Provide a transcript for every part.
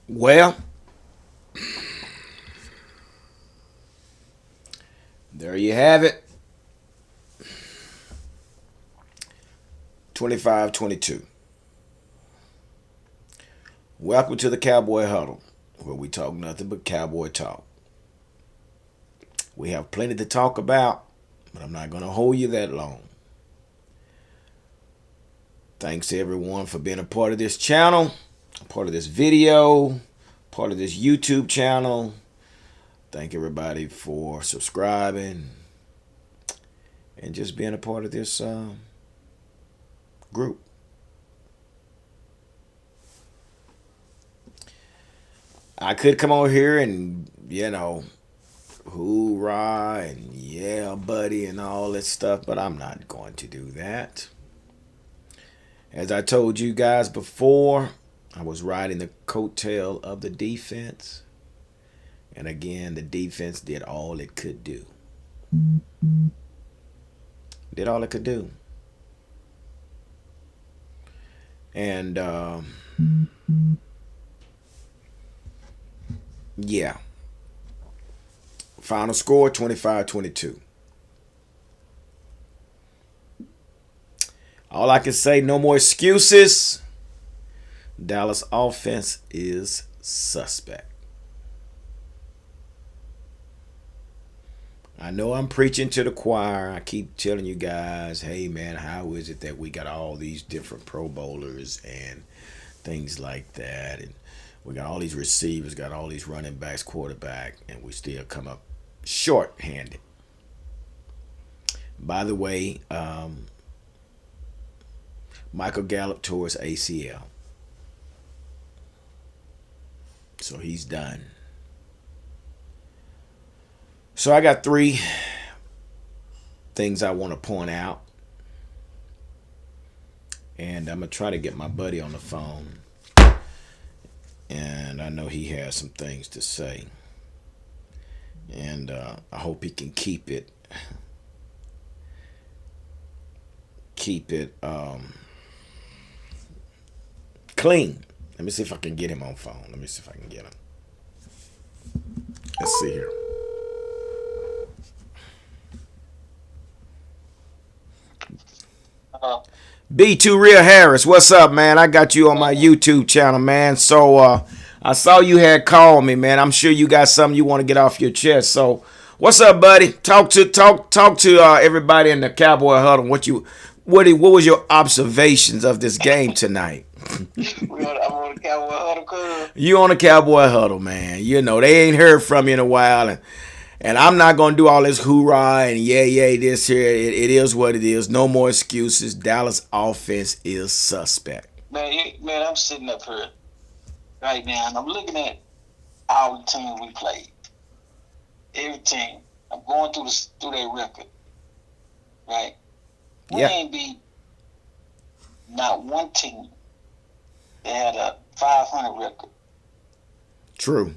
Well, there you have it. 25-22. Welcome to the Cowboy Huddle, where we talk nothing but cowboy talk. We have plenty to talk about, but I'm not going to hold you that long. Thanks to everyone for being a part of this channel, a part of this video, part of this YouTube channel. Thank everybody for subscribing and just being a part of this group. I could come over here and, hoorah and yeah, buddy, and all that stuff, but I'm not going to do that. As I told you guys before, I was riding the coattail of the defense. And again, the defense did all it could do. Did all it could do. And, yeah. Final score 25-22. All I can say, no more excuses. Dallas offense is suspect. I know I'm preaching to the choir. I keep telling you guys, hey man, how is it that we got all these different Pro Bowlers and things like that? And we got all these receivers, got all these running backs, quarterback, and we still come up short-handed. By the way, Michael Gallup tore his ACL. So he's done. So I got three things I want to point out. And I'm going to try to get my buddy on the phone. And I know he has some things to say. And I hope he can keep it clean. Let me see if I can get him on phone. Let me see if I can get him. Let's see here. B2 Real Harris, what's up, man? I got you on my YouTube channel, man. So I saw you had called me, man. I'm sure you got something you want to get off your chest. So what's up, buddy? Talk to everybody in the Cowboy Huddle. What was your observations of this game tonight? I'm on the Cowboy Huddle. You on the Cowboy Huddle, man. You know they ain't heard from you in a while, and I'm not going to do all this hoorah and yay, this here. It is what it is. No more excuses. Dallas offense is suspect. Man, I'm sitting up here right now, and I'm looking at all the teams we played. Every team. I'm going through their record. Right? We ain't beat not one team that had a 500 record. True.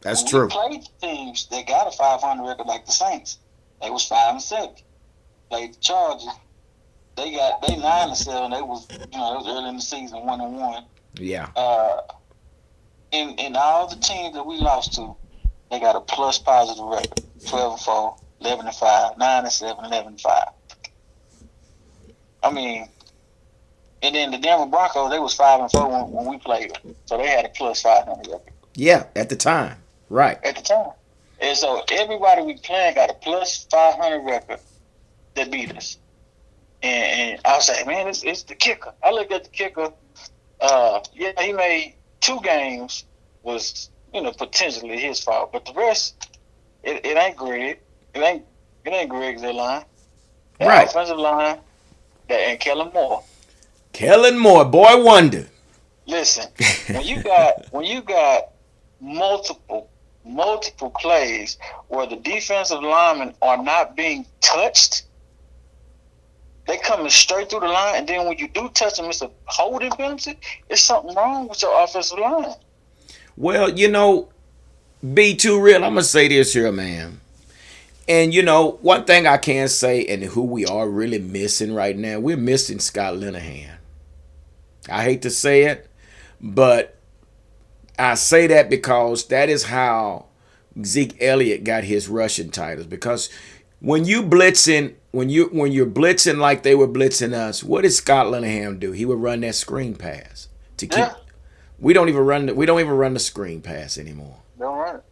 That's when true. We played teams that got a 500 record like the Saints. They was 5-7. Played the Chargers. They 9-7. They was it was early in the season, 1-1. Yeah. In all the teams that we lost to, they got a plus positive record: 12-4, 11-5, 9-7, 11-5. I mean, and then the Denver Broncos, they was 5-4 when we played them, so they had a plus 500 record. Yeah, at the time, right? At the time, and so everybody we playing got a plus 500 record that beat us. And I was like, man, it's the kicker. I looked at the kicker. He made 2 games was potentially his fault, but the rest, it ain't Greg. It ain't Greg's line. The right. Offensive line, and Kellen Moore. Kellen Moore, boy wonder. Listen, when you got multiple plays where the defensive linemen are not being touched, they coming straight through the line, and then when you do touch them, it's a holding penalty. It's something wrong with your offensive line. Well, B2 Real, I'm gonna say this here, man. And one thing I can say, and who we are really missing right now, we're missing Scott Linehan. I hate to say it, but I say that because that is how Zeke Elliott got his rushing titles. Because when you blitzing, when you're blitzing like they were blitzing us, what did Scott Linehan do? He would run that screen pass to keep. Yeah, We don't even run the screen pass anymore. don't run it.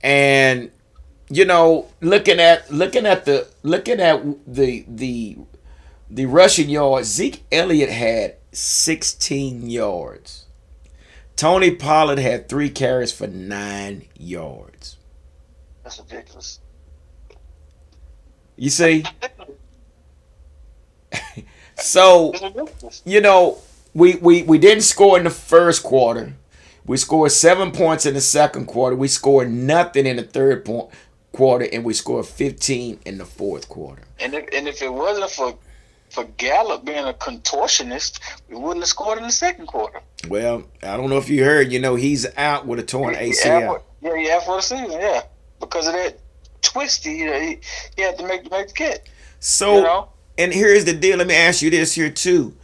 And looking at the rushing yards, Zeke Elliott had 16 yards. Tony Pollard had 3 carries for 9 yards. That's ridiculous. You see? So, It's ridiculous. we didn't score in the first quarter. We scored 7 points in the second quarter. We scored nothing in the quarter, and we scored 15 in the fourth quarter. And if it wasn't for Gallup being a contortionist, we wouldn't have scored in the second quarter. Well, I don't know if you heard, he's out with a torn ACL. He out for the season, yeah. Because of that twisty, he had to make the kit. So, and here's the deal. Let me ask you this here, too.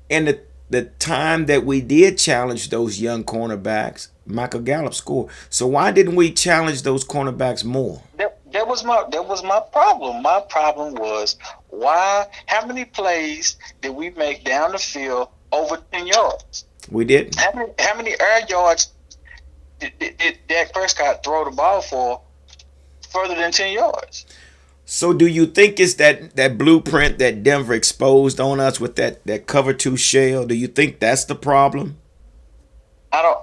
And the time that we did challenge those young cornerbacks, Michael Gallup scored. So why didn't we challenge those cornerbacks more? That was my problem. My problem was how many plays did we make down the field over 10 yards? We didn't. How many air yards did Dak Prescott throw the ball for further than 10 yards? So do you think it's that blueprint that Denver exposed on us with that cover 2 shell? Do you think that's the problem? I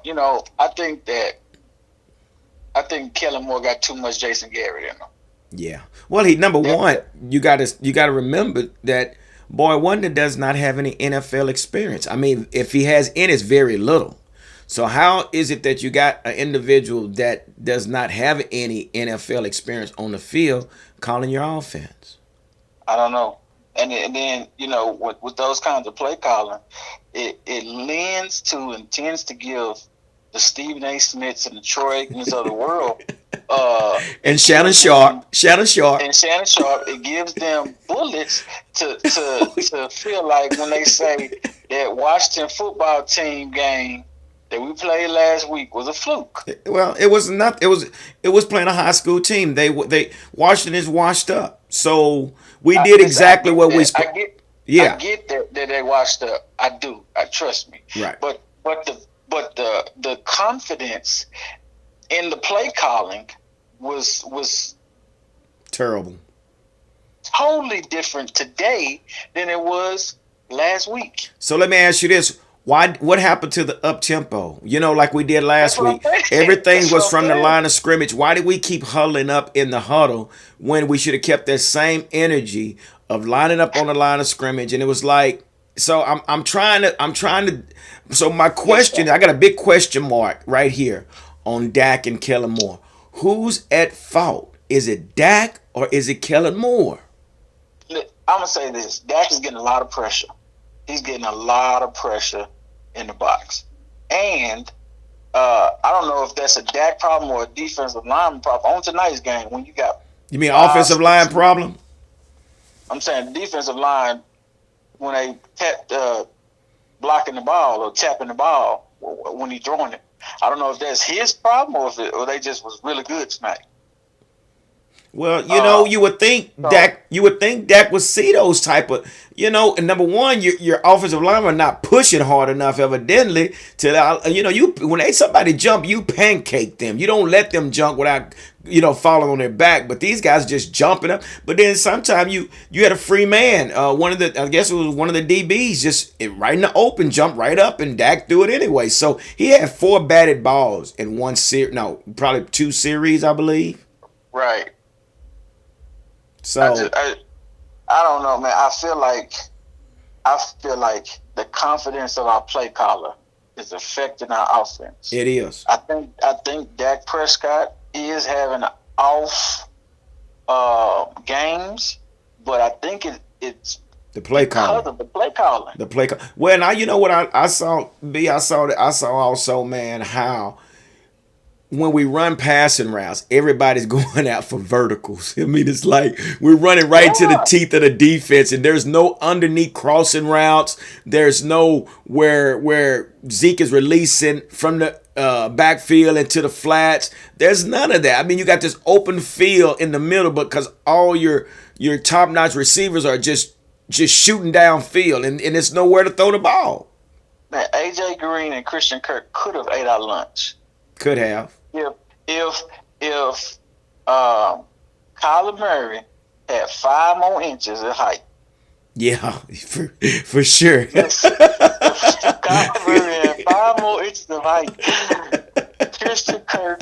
think Kellen Moore got too much Jason Garrett in him. Yeah. Well, number one, you gotta remember that boy Wonder does not have any NFL experience. I mean, if he has any, it's very little. So how is it that you got an individual that does not have any NFL experience on the field calling your offense? I don't know. And then with those kinds of play calling, it lends to and tends to give the Stephen A. Smiths and the Troy Aikmans of the world, and Shannon Sharp, it gives them bullets to feel like when they say that Washington football team game that we played last week was a fluke. Well, it was not. It was playing a high school team. They Washington is washed up. So we did exactly what we. I get that they washed up. I do. Trust me. Right. But the confidence in the play calling was terrible. Totally different today than it was last week. So let me ask you this. What happened to the up tempo? Like we did last week. Everything was from the line of scrimmage. Why did we keep huddling up in the huddle when we should have kept that same energy of lining up on the line of scrimmage? And it was like, so I'm trying to. So my question, I got a big question mark right here on Dak and Kellen Moore. Who's at fault? Is it Dak or is it Kellen Moore? I'm gonna say this: Dak is getting a lot of pressure. He's getting a lot of pressure in the box. And I don't know if that's a Dak problem or a defensive line problem. On tonight's game, when you got... You mean offensive line problem? I'm saying defensive line, when they kept blocking the ball or tapping the ball when he's throwing it. I don't know if that's his problem or they just was really good tonight. Well, you would think Dak would see those type of, and number one, your offensive linemen are not pushing hard enough, evidently, to, when somebody jump, you pancake them. You don't let them jump without, falling on their back. But these guys just jumping up. But then sometimes you had a free man. I guess it was one of the DBs just right in the open, jumped right up, and Dak threw it anyway. So he had 4 batted balls in one series. No, probably 2 series, I believe. Right. So I don't know, man. I feel like the confidence of our play caller is affecting our offense. It is. I think Dak Prescott is having off games, but I think it's the play calling. Because of the play calling. The play call. Well, now you know what I saw. I saw also, man, how when we run passing routes, everybody's going out for verticals. I mean, it's like we're running right to the teeth of the defense, and there's no underneath crossing routes. There's no where Zeke is releasing from the backfield into the flats. There's none of that. I mean, you got this open field in the middle, but because all your top notch receivers are just shooting downfield, and it's nowhere to throw the ball. Man, AJ Green and Christian Kirk could have ate our lunch Could have. if if if Kyler Murray had 5 more inches of height. Yeah, for sure. Yes, if Kyler Murray had 5 more inches of height, Christian Kirk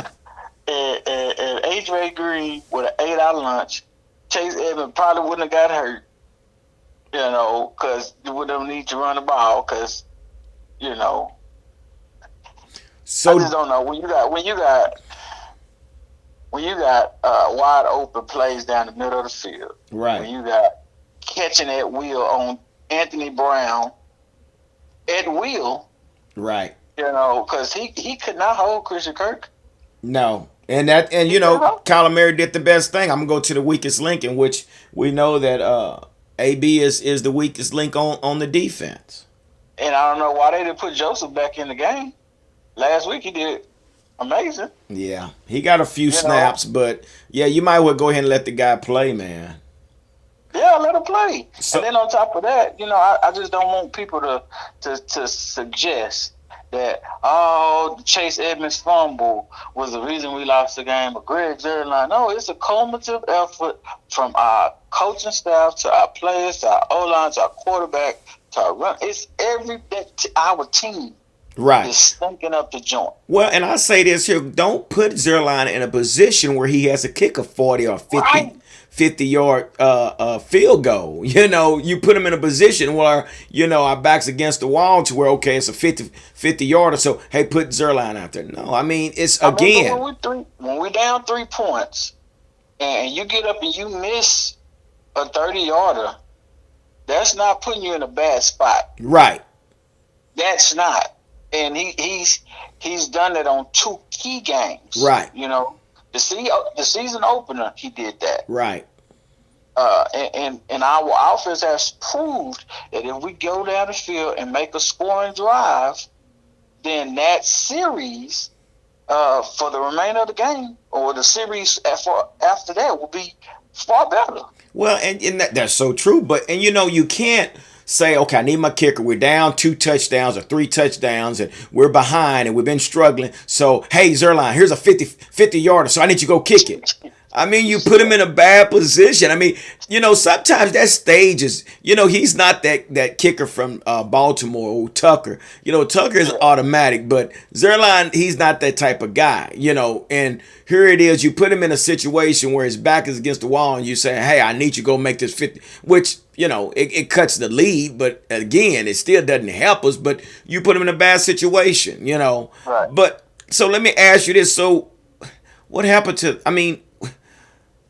and AJ Green would have ate our lunch. Chase Edmonds probably wouldn't have got hurt, because you wouldn't need to run the ball, because you know. I So just don't know when you got wide open plays down the middle of the field. right, When you got catching at will on Anthony Brown at will, right. because he could not hold Christian Kirk. No, and Yeah. Kyler Murray did the best thing. I'm gonna go to the weakest link, in which we know that AB is the weakest link on the defense. And I don't know why they didn't put Joseph back in the game. Last week he did amazing. Yeah, he got a few You know, snaps, but yeah, you might well go ahead and let the guy play, man. yeah, let him play. So And then on top of that, I just don't want people to suggest that Chase Edmonds fumble was the reason we lost the game. But Greg Zuerlein, no, it's a cumulative effort from our coaching staff to our players to our O-line to our quarterback to our run. It's our team right. is stinking up the joint. Well, and I say this here: don't put Zerline in a position where he has to kick a 40 or 50, Right. 50-yard field goal. You put him in a position where our back's against the wall to where okay, it's a 50 yarder. So hey, put Zerline out there. No, I mean it's I mean, again. when we down 3 points and you get up and you miss a 30-yarder, that's not putting you in a bad spot. Right, That's not. And he's done it on 2 key games. right, The season opener, he did that. right. And our offense has proved that if we go down the field and make a scoring drive, then that series for the remainder of the game or the series after that will be far better. Well, and that's so true. But you can't say, okay, I need my kicker. We're down 2 touchdowns or 3 touchdowns, and we're behind, and we've been struggling. So, hey, Zerline, here's a 50-yarder, so I need you to go kick it. I mean, you put him in a bad position. I mean, sometimes that stage is, he's not that kicker from Baltimore or Tucker. Tucker is automatic, but Zerline, he's not that type of guy, and here it is. You put him in a situation where his back is against the wall and you say, hey, I need you to go make this 50, which, it cuts the lead, but again, it still doesn't help us, but you put him in a bad situation, Right. But so let me ask you this. So what happened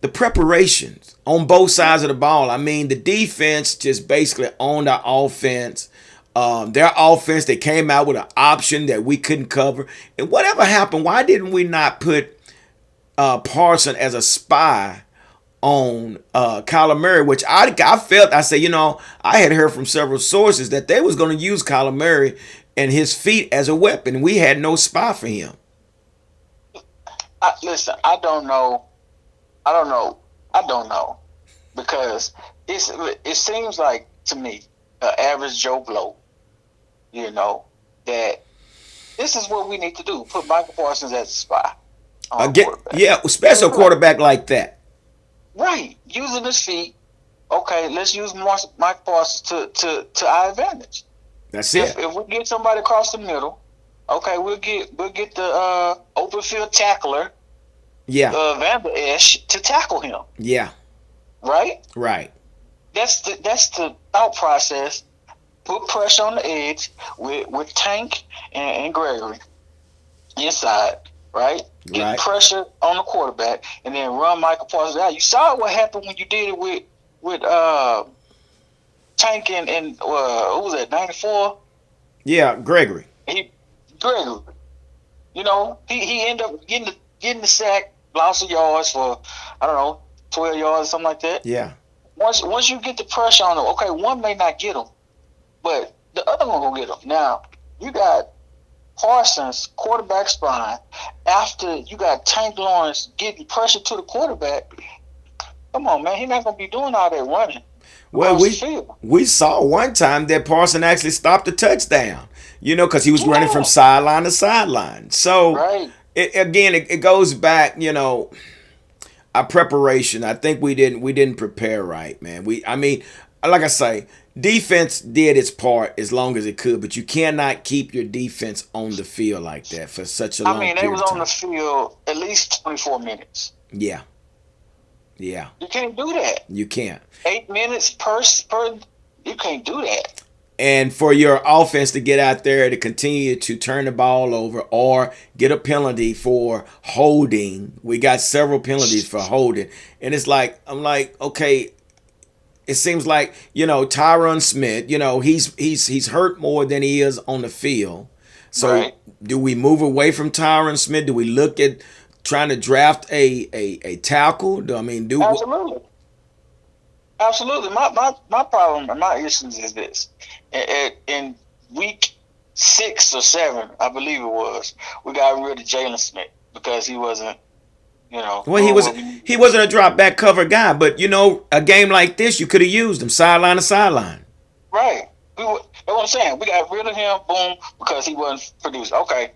the preparations on both sides of the ball? I mean, the defense just basically owned our offense. Their offense, they came out with an option that we couldn't cover. And whatever happened, why didn't we not put Parson as a spy on Kyler Murray, which I felt, I said, I had heard from several sources that they was going to use Kyler Murray and his feet as a weapon. We had no spy for him. Listen, I don't know. Because it seems like to me, average Joe Blow, that this is what we need to do. Put Michael Parsons as a spy. Yeah, special quarterback like that. Right. Using his feet. Okay, let's use Mike Parsons to our advantage. That's it. If we get somebody across the middle, okay, we'll get the open field tackler, Yeah. Van Der Esch, to tackle him. Yeah. Right? Right. That's the thought process. Put pressure on the edge with Tank and Gregory inside, right? Get Right. pressure on the quarterback and then run Michael Parsons out. You saw what happened when you did it with Tank and who was that, 94? Yeah, Gregory. Gregory. He ended up getting the sack, loss of yards for 12 yards, something like that. Yeah. Once you get the pressure on him, okay, one may not get him, but the other one will get him. Now you got Parsons quarterback spine after you got Tank Lawrence getting pressure to the quarterback. Come on, man. He's not going to be doing all that running Well, across the field. we saw one time that Parson actually stopped a touchdown. Because he was running from Yeah. sideline to sideline. So Right. it goes back. Our preparation. I think we didn't prepare right, man. I mean, like I say, defense did its part as long as it could, but you cannot keep your defense on the field like that for such a I long mean, they period was of on the time. field at least 24 minutes. Yeah, yeah, You can't do that. you can't. 8 minutes per. You can't do that. And for your offense to get out there to continue to turn the ball over or get a penalty for holding, we got several penalties for holding, and I'm like, okay, it seems like Tyron Smith, he's hurt more than he is on the field. So Right. do we move away from Tyron Smith? Do we look at trying to draft a tackle? Do I mean do Absolutely. Absolutely. My problem and my issues is this. In week 6 or 7, I believe it was, we got rid of Jalen Smith because he wasn't, well doing what we he needed. wasn't a drop back cover guy, but a game like this you could have used him sideline to sideline. Right. That's what I'm saying. We got rid of him, boom, because he wasn't producing. Okay,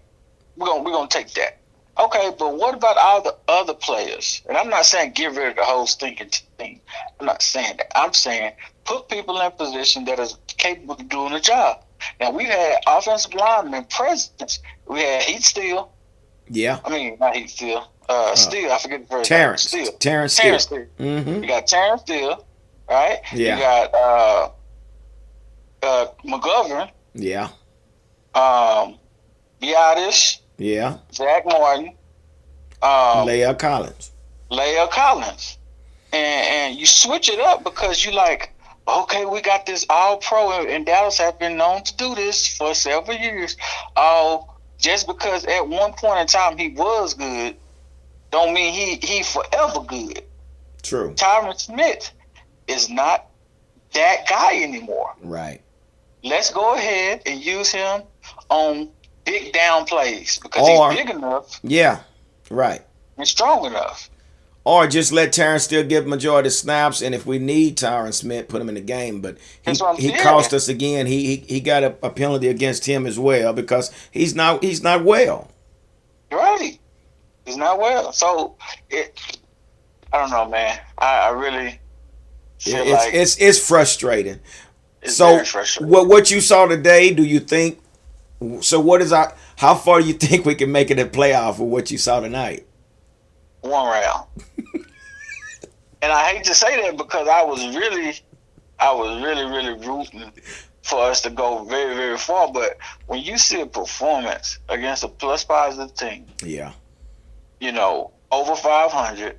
we're gonna take that. Okay, but what about all the other players? And I'm not saying get rid of the whole stinking team. I'm not saying that. I'm saying put people in position that is capable of doing the job. Now we've had offensive linemen presence. We had Heat Steel. Yeah. I mean not Heat Steel. Steel. I forget the first name. Terrence. Steel. Terrence Steele. Terrence Steel. Mm-hmm. You got Terrence Steel, right? Yeah. You got McGovern, Yeah. Biotish, Yeah. Zach Martin, Leah Collins. Leah Collins, and you switch it up because you like, okay, we got this all pro, and Dallas have been known to do this for several years. Just because at one point in time he was good, don't mean he forever good. True. Tyron Smith is not that guy anymore. Right. Let's go ahead and use him on big down plays because Or he's big enough yeah. Right. and strong enough. Or just let Terrence still get majority of snaps, and if we need Tyron Smith, put him in the game. But That's what I'm he saying. cost us again. He got a penalty against him as well because he's not well. Right. He's not well. So I don't know, man. I really feel like It's frustrating. it's So very frustrating. what you saw today? Do you think? So what is our? How far do you think we can make it a playoff with what you saw tonight? One round. And I hate to say that because I was really rooting for us to go very, very far. But when you see a performance against a plus positive team, Yeah. Over 500,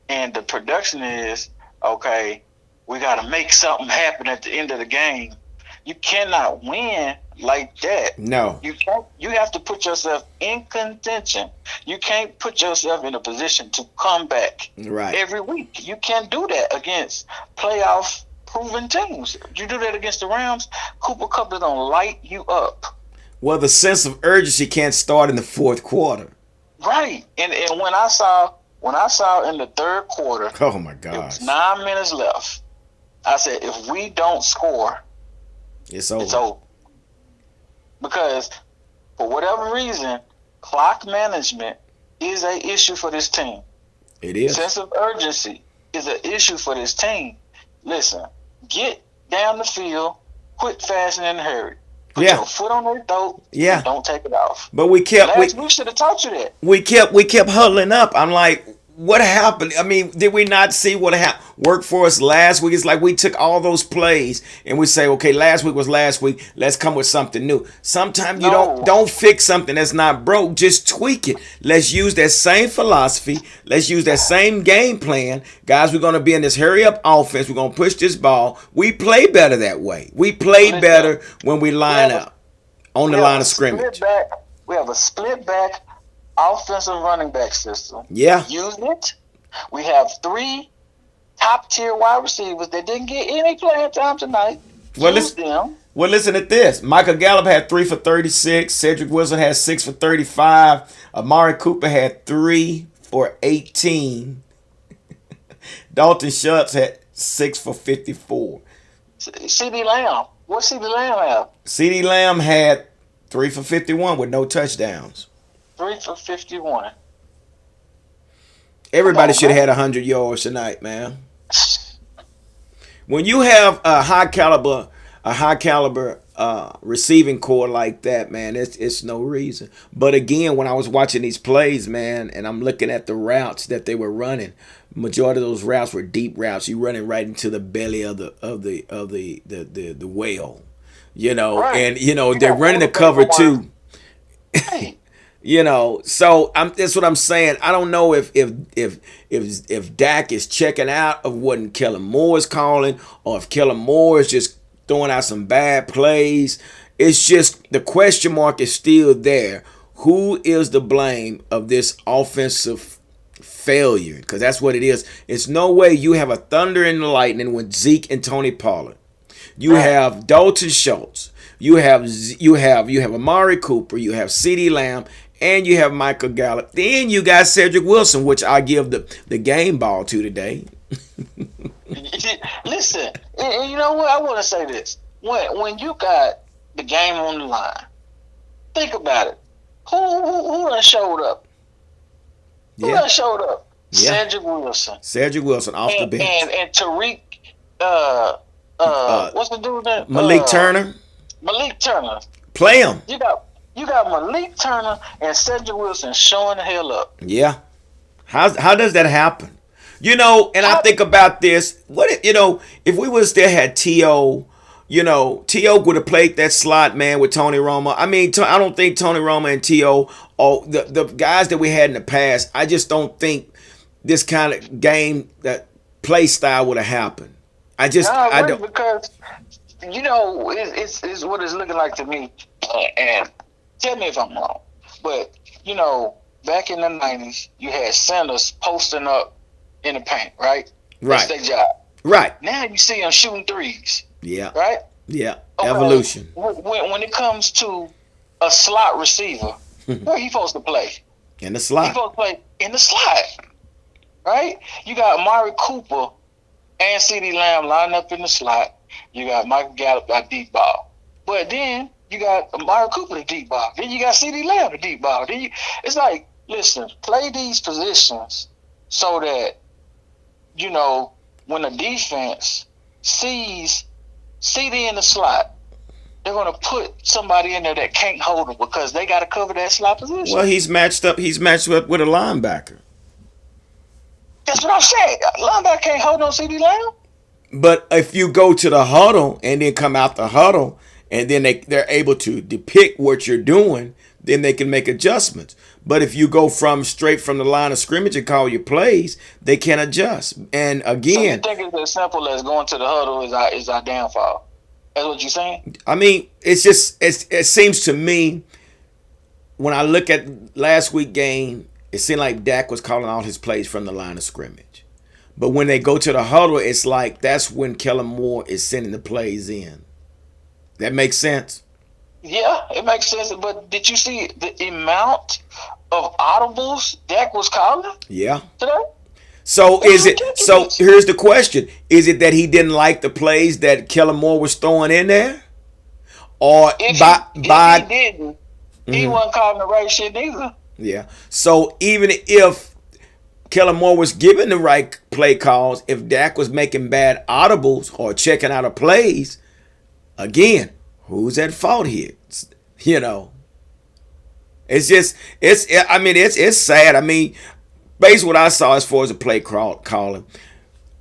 and the production is, okay, we got to make something happen at the end of the game. You cannot win like that. No. You can't. You have to put yourself in contention. You can't put yourself in a position to come back Right. every week. You can't do that against playoff proven teams. You do that against the Rams, Cooper Kupp is gonna light you up. Well, the sense of urgency can't start in the fourth quarter. Right. And when I saw in the third quarter, Oh my it gosh. was 9 minutes left. I said, if we don't score, It's over. it's over. Because for whatever reason, clock management is an issue for this team. It is. Sense of urgency is an issue for this team. Listen, get down the field, quit fast and in a hurry. Put Yeah. your foot on their throat. Yeah. And don't take it off. But we kept Last week should have taught you that. we kept huddling up. I'm like, what happened? I mean, did we not see what happened? Worked for us last week. It's like we took all those plays and we say, okay, last week was last week. Let's come with something new. Sometimes you No. don't fix something that's not broke. Just tweak it. Let's use that same philosophy. Let's use that same game plan. Guys, we're gonna be in this hurry up offense. We're gonna push this ball. We play better that way. We play Listen. better when we line up on the We have line a of scrimmage. We have a split back offensive running back system. Yeah. Use it. We have 3 top tier wide receivers that didn't get any playing time tonight. Well, Use them. Well, listen at this. Michael Gallup had 3 for 36. Cedric Wilson had 6 for 35. Amari Cooper had 3 for 18. Dalton Schultz had 6 for 54. CD Lamb. What CD Lamb have? CeeDee Lamb had 3 for 51 with no touchdowns. 3 for 51. Come Everybody on, should have man. had 100 yards tonight, man. When you have a high caliber receiving core like that, man, it's no reason. But again, when I was watching these plays, man, and I'm looking at the routes that they were running, majority of those routes were deep routes. You running right into the belly of the whale, Right. and You they're got running the quarterback cover going. too. Hey, So that's what I'm saying. I don't know if Dak is checking out of what Kellen Moore is calling, or if Kellen Moore is just throwing out some bad plays. It's just the question mark is still there. Who is the blame of this offensive failure? Because that's what it is. It's no way you have a thunder and lightning with Zeke and Tony Pollard. You right. have Dalton Schultz. You have Amari Cooper. You have CeeDee Lamb, and you have Michael Gallup. Then you got Cedric Wilson, which I give the game ball to today. Listen, and you know what? I want to say this. When you got the game on the line, think about it. Who done showed up? Who Yeah, done showed up? yeah. Cedric Wilson Cedric Wilson off the and bench. Tariq. Uh, What's the dude that? Malik Turner, Malik Turner. play him. You got Malik Turner and Cedric Wilson showing the hell up. Yeah. How does that happen? And I How, think about this. What if we would still had T.O., T.O. would have played that slot, man, with Tony Romo. I mean, I don't think Tony Romo and T.O., or the guys that we had in the past, I just don't think this kind of game, that play style would have happened. I I agree don't. because it's what it's looking like to me. And tell me if I'm wrong, but back in the '90s, you had Sanders posting up in the paint, right? That's Right. their job. Right. Now you see them shooting threes, Yeah. right? Yeah. Okay. Evolution. When it comes to a slot receiver, where he supposed to play? In the He slot. supposed to play in the slot, right? You got Amari Cooper and CeeDee Lamb lined up in the slot. You got Michael Gallup at deep ball. But then you got Amari Cooper the deep ball. Then you got CeeDee Lamb the deep ball. It's like, listen, play these positions so that, when the defense sees CD in the slot, they're going to put somebody in there that can't hold him because they got to cover that slot position. Well, he's matched up. He's matched up with a linebacker. That's what I'm saying. Linebacker can't hold on CD Lamb. But if you go to the huddle and then come out the huddle, and then they're able to depict what you're doing, then they can make adjustments. But if you go straight from the line of scrimmage and call your plays, they can't adjust. And So you again, think it's as simple as going to the huddle is our downfall? That's what you're saying? I mean, it seems to me when I look at last week's game, it seemed like Dak was calling all his plays from the line of scrimmage. But when they go to the huddle, it's like that's when Kellen Moore is sending the plays in. That makes sense. Yeah, it makes sense. But did you see the amount of audibles Dak was calling Yeah. today? So It was is it? So ridiculous. here's the question: is it that he didn't like the plays that Kellen Moore was throwing in there, or If he didn't, he Mhm. wasn't calling the right shit either. Yeah. So even if Kellen Moore was giving the right play calls, if Dak was making bad audibles or checking out of plays, again, who's at fault here? You know, it's just I mean, it's sad. I mean, based on what I saw as far as the play calling,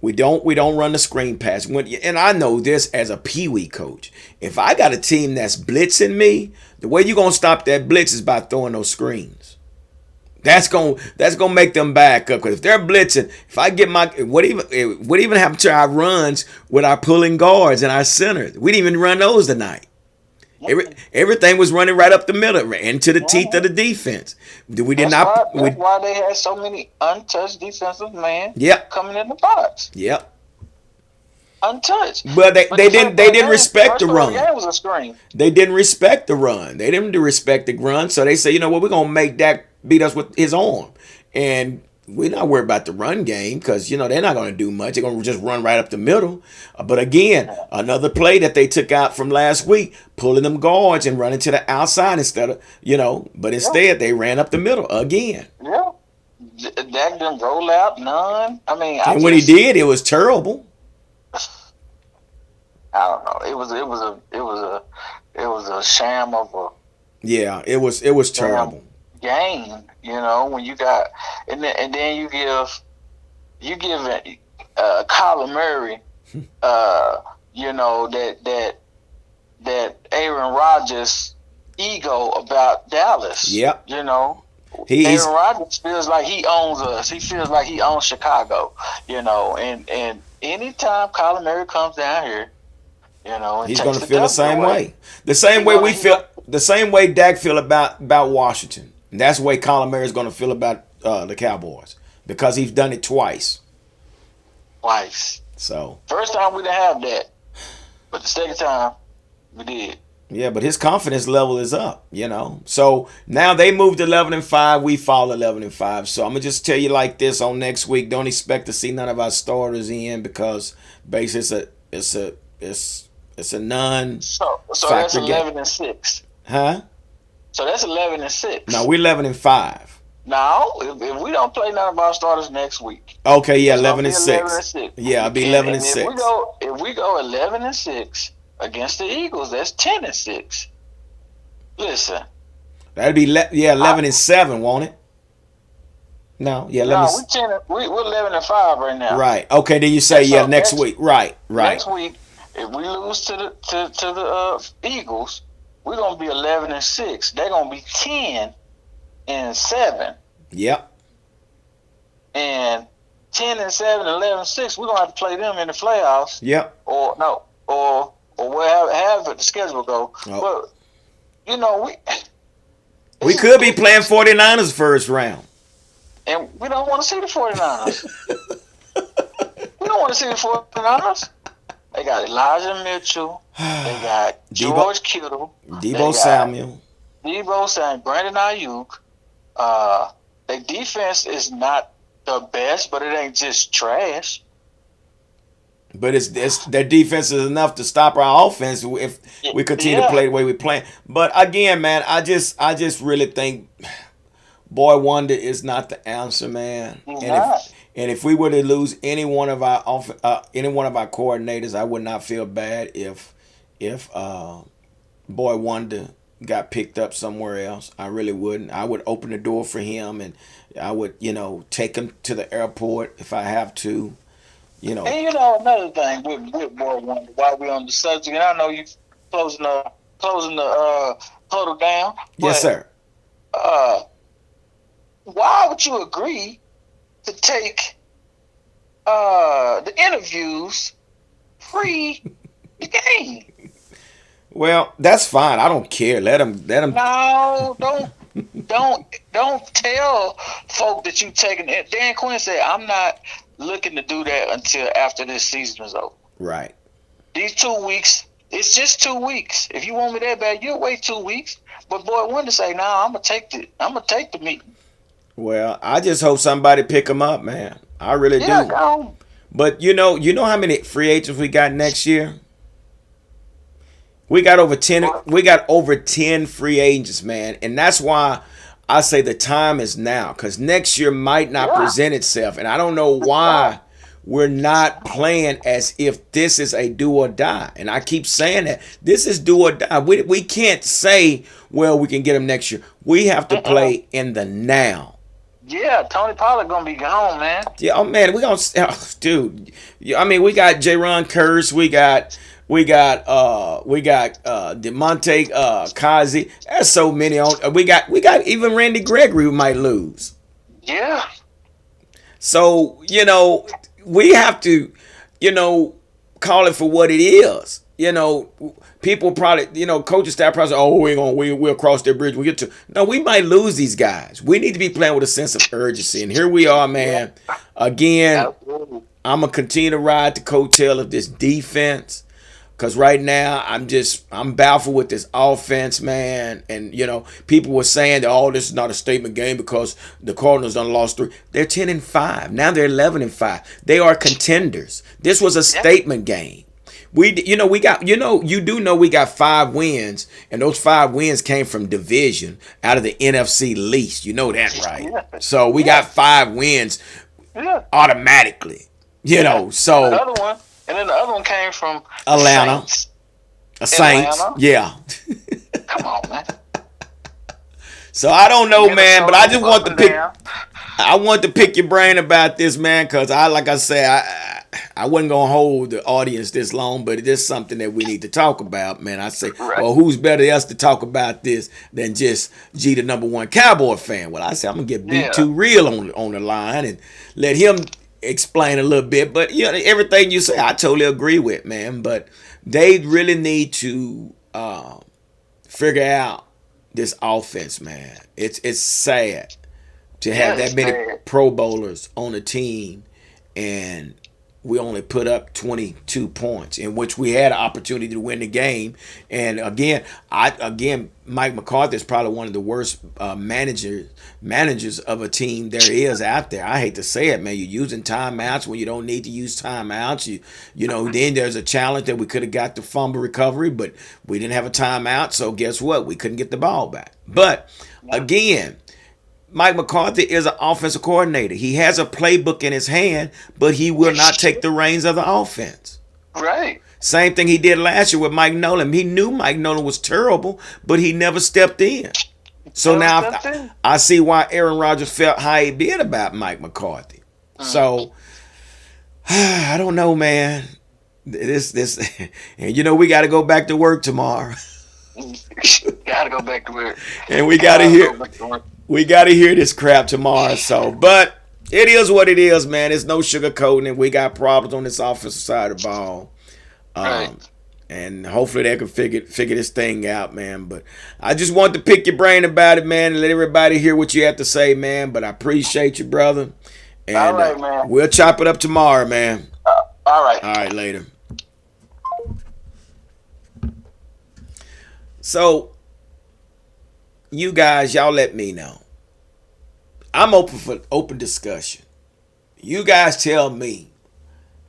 we don't run the screen pass. And I know this as a peewee coach. If I got a team that's blitzing me, the way you're gonna stop that blitz is by throwing those screens. That's gonna make them back up. Because if they're blitzing, if I get what even happened to our runs with our pulling guards and our centers? We didn't even run those tonight. Everything was running right up the middle, into the teeth of the defense. We did That's not. why. That's why they had so many untouched defensive men Yep. coming in the box. Yep. untouched. But But the first they play of didn't the game, respect first the play of the run. game was a screen. They didn't respect the run. They didn't respect the run. So they say, you know what, we're gonna make Dak beat us with his arm, and we're not worried about the run game because you know they're not gonna do much. They're gonna just run right up the middle. But again, another play that they took out from last week, pulling them guards and running to the outside instead of but Yeah, instead they ran up the middle again. yeah. Dak didn't roll out none. I mean, And when he did, it was terrible. I don't know. It was a sham of a Yeah, it was damn terrible. game. You know, when you got and then you give Kyler Murray, you know that Aaron Rodgers ego about Dallas. Yep. You know, He's Aaron Rodgers feels like he owns us. He feels like he owns Chicago. You know, and anytime Kyler Murray comes down here, you know, and he's takes gonna the feel the W same away, way. The same he way gonna we he feel. gonna The same way Dak feel about Washington. And that's the way Colin Murray is gonna feel about the Cowboys because he's done it twice. twice. So First time we didn't have that, but the second time we did. yeah, but his confidence level is up. So now they moved 11-5. We fall 11-5. So I'm gonna just tell you like this on next week. Don't expect to see none of our starters in because basically it's a non So that's factor game. 11-6. Huh? So that's No, 11-6. we're 11-5. Now, if we don't play none of our starters next week, Okay, yeah, it's gonna eleven be and 11 six. and 6. Yeah, I'll be eleven And and six. if we go 11-6 against the Eagles, that's 10-6. Listen, That'd be 11 I, and 7, won't it? No, yeah, 11. no, we're 11-5 right now. Right. Okay, then you say And yeah so next week. Right, right. next week, if we lose to the Eagles, we're gonna be 11-6. They're gonna be 10-7, Yep. and 10-7, 11-6. We're gonna have to play them in the playoffs, Yep. or no, or wherever the schedule go. Oh. But you know We could be playing 49ers first round. and we don't want to see the 49ers. We don't want to see the 49ers. They got Elijah Mitchell. They got George Kittle. Debo Samuel. Debo Samuel, Brandon Ayuk. Their defense is not the best, but it ain't just trash. But it's their defense is enough to stop our offense if we continue to Yeah, play the way we play. But again, man, I just really think Boy Wonder is not the answer, man. he's And not. if we were to lose any one of our coordinators, I would not feel bad if Boy Wonder got picked up somewhere else. I really wouldn't. I would open the door for him, and I would take him to the airport if I have to. And you know another thing with Boy Wonder, while we're on the subject, and I know you closing the huddle down, Yes, but sir. uh, why would you agree to take the interviews free the game? Well, that's fine. I don't care. Let him. No, don't tell folk that you taking it. Dan Quinn said, "I'm not looking to do that until after this season is over. Right. These 2 weeks, it's just 2 weeks. If you want me that bad, you'll wait 2 weeks." But Boy Wonder say, "Nah, I'm gonna take the meeting." Well, I just hope somebody pick him up, man. I really Yeah, do. go. But you know how many free agents we got next year? We got over 10. We got over 10 free agents, man, and that's why I say the time is now. Because next year might not Yeah, present itself, and I don't know why we're not playing as if this is a do or die. And I keep saying that this is do or die. We can't say, well, we can get them next year. We have to play in the now. yeah. Tony Pollard gonna be gone, man. Yeah, oh man, we gonna, dude. I mean, we got Jaron Curse, we got Demonte Kazi. There's so many on. We got even Randy Gregory who might lose. Yeah, So we have to call it for what it is. People probably coaching staff probably say, oh we'll cross that bridge when we get to. No, we might lose these guys. We need to be playing with a sense of urgency, and here we are, man. Again, absolutely. I'm gonna continue to ride the coattail of this defense. Cause right now I'm baffled with this offense, man. And people were saying that this is not a statement game because the Cardinals done lost 3. They're 10-5. Now they're 11-5. They are contenders. This was a statement game. We got we got 5 wins, and those 5 wins came from division out of the NFC least. You know that, right? Yeah. So we got 5 wins Yeah. automatically. Yeah. So And then the other one came from the Atlanta. Saints. Atlanta. Yeah. Come on, man. So I don't know, man, but I just want to pick. Down. I want to pick your brain about this, man, because like I said, I wasn't gonna hold the audience this long, but it is something that we need to talk about, man. I say, Right. well, who's better else to talk about this than just G, the #1 Cowboy fan? Well, I said I'm gonna get B2 Real on the line and let him explain a little bit. But everything you say, I totally agree with, man. But they really need to figure out this offense, man. It's sad to have that many Pro Bowlers on the team, and we only put up 22 points, in which we had an opportunity to win the game. And again, Mike McCarthy is probably one of the worst managers of a team there is out there. I hate to say it, man. You're using timeouts when you don't need to use timeouts. Then there's a challenge that we could have got the fumble recovery, but we didn't have a timeout. So guess what? We couldn't get the ball back. But again, Mike McCarthy is an offensive coordinator. He has a playbook in his hand, but he will not take the reins of the offense. Right. Same thing he did last year with Mike Nolan. He knew Mike Nolan was terrible, but he never stepped in. So now I see why Aaron Rodgers felt how he did about Mike McCarthy. So I don't know, man. This and we got to go back to work tomorrow. Gotta go back to work. And we got to hear this crap tomorrow. So, but it is what it is, man. There's no sugarcoating it. We got problems on this offensive side of the ball. Right. And hopefully they can figure this thing out, man. But I just want to pick your brain about it, man, and let everybody hear what you have to say, man. But I appreciate you, brother. And all right, man. We'll chop it up tomorrow, man. All right. All right, later. So, you guys, y'all let me know. I'm open for open discussion. You guys tell me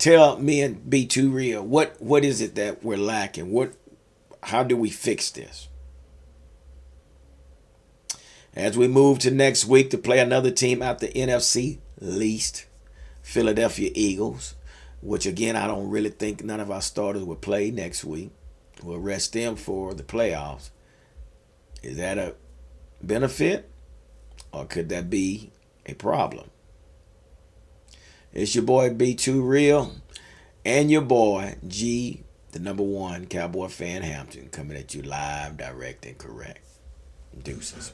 and B2 Real, what is it that we're lacking? How do we fix this? As we move to next week to play another team out the NFC least, Philadelphia Eagles, which again, I don't really think none of our starters will play next week. We'll rest them for the playoffs. Is that a benefit, or could that be a problem? It's your boy B2 Real and your boy G, the #1 Cowboy fan Hampton, coming at you live, direct, and correct. Deuces.